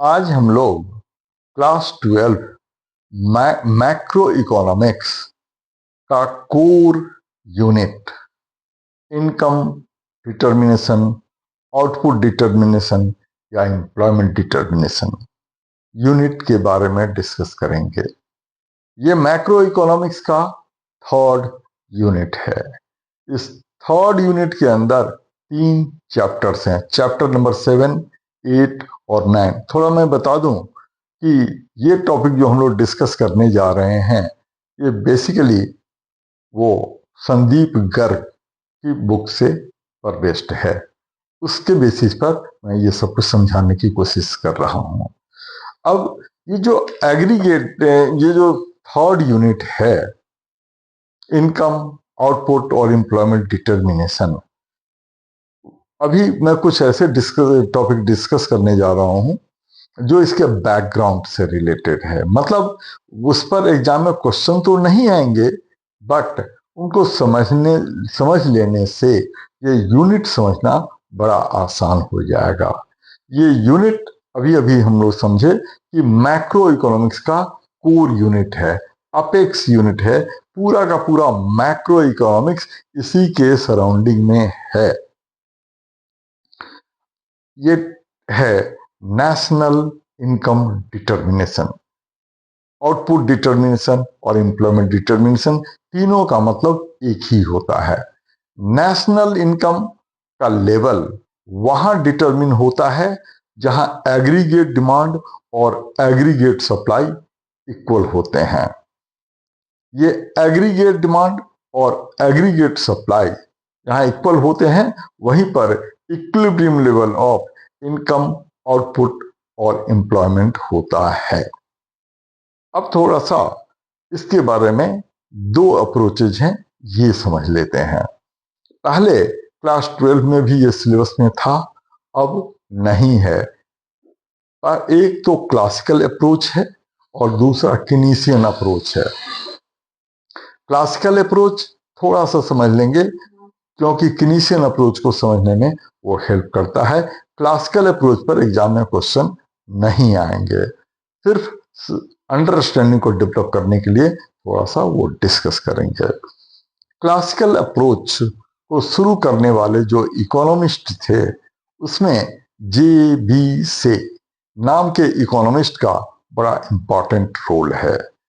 आज हम लोग क्लास 12 मैक्रो इकोनॉमिक्स का core unit income determination, output determination या एम्प्लॉयमेंट डिटर्मिनेशन यूनिट के बारे में डिस्कस करेंगे। ये मैक्रो इकोनॉमिक्स का थर्ड यूनिट है। इस थर्ड यूनिट के अंदर 3 चैप्टर्स हैं, चैप्टर नंबर 7, 8 और 9। थोड़ा मैं बता दूं कि ये टॉपिक जो हम लोग डिस्कस करने जा रहे हैं ये बेसिकली वो संदीप गर्ग की बुक से परबेस्ड है। उसके बेसिस पर मैं ये सब कुछ समझाने की कोशिश कर रहा हूं। अब ये जो एग्रीगेट, ये जो थर्ड यूनिट है इनकम, आउटपुट और एम्प्लॉयमेंट डिटर्मिनेशन, अभी मैं कुछ ऐसे टॉपिक डिस्कस करने जा रहा हूं जो इसके बैकग्राउंड से रिलेटेड है। मतलब उस पर एग्जाम में क्वेश्चन तो नहीं आएंगे, बट उनको समझ लेने से ये यूनिट समझना बड़ा आसान हो जाएगा। ये यूनिट अभी अभी हम लोग समझे कि मैक्रो इकोनॉमिक्स का कोर यूनिट है, अपेक्स यूनिट है। पूरा का पूरा मैक्रो इकोनॉमिक्स इसी के सराउंडिंग में है। ये है national income determination, output determination और एम्प्लॉयमेंट डिटर्मिनेशन। तीनों का मतलब एक ही होता है। नेशनल इनकम का लेवल वहां डिटरमिन होता है जहां एग्रीगेट डिमांड और एग्रीगेट सप्लाई इक्वल होते हैं। ये एग्रीगेट डिमांड और एग्रीगेट सप्लाई जहां इक्वल होते हैं वहीं पर equilibrium level of income, output और एम्प्लॉयमेंट होता है। अब थोड़ा सा इसके बारे में 2 अप्रोचेज हैं, ये समझ लेते हैं। पहले क्लास 12 में भी ये सिलेबस में था, अब नहीं है। एक तो क्लासिकल अप्रोच है और दूसरा कीनेसियन अप्रोच है। क्लासिकल अप्रोच थोड़ा सा समझ लेंगे क्योंकि कीनेसियन अप्रोच को समझने में वो हेल्प करता है। क्लासिकल अप्रोच पर एग्जाम में क्वेश्चन नहीं आएंगे, सिर्फ अंडरस्टैंडिंग को डेवलप करने के लिए थोड़ा सा वो डिस्कस करेंगे। क्लासिकल अप्रोच को शुरू करने वाले जो इकोनॉमिस्ट थे उसमें जे बी से नाम के इकोनॉमिस्ट का बड़ा इंपॉर्टेंट रोल है।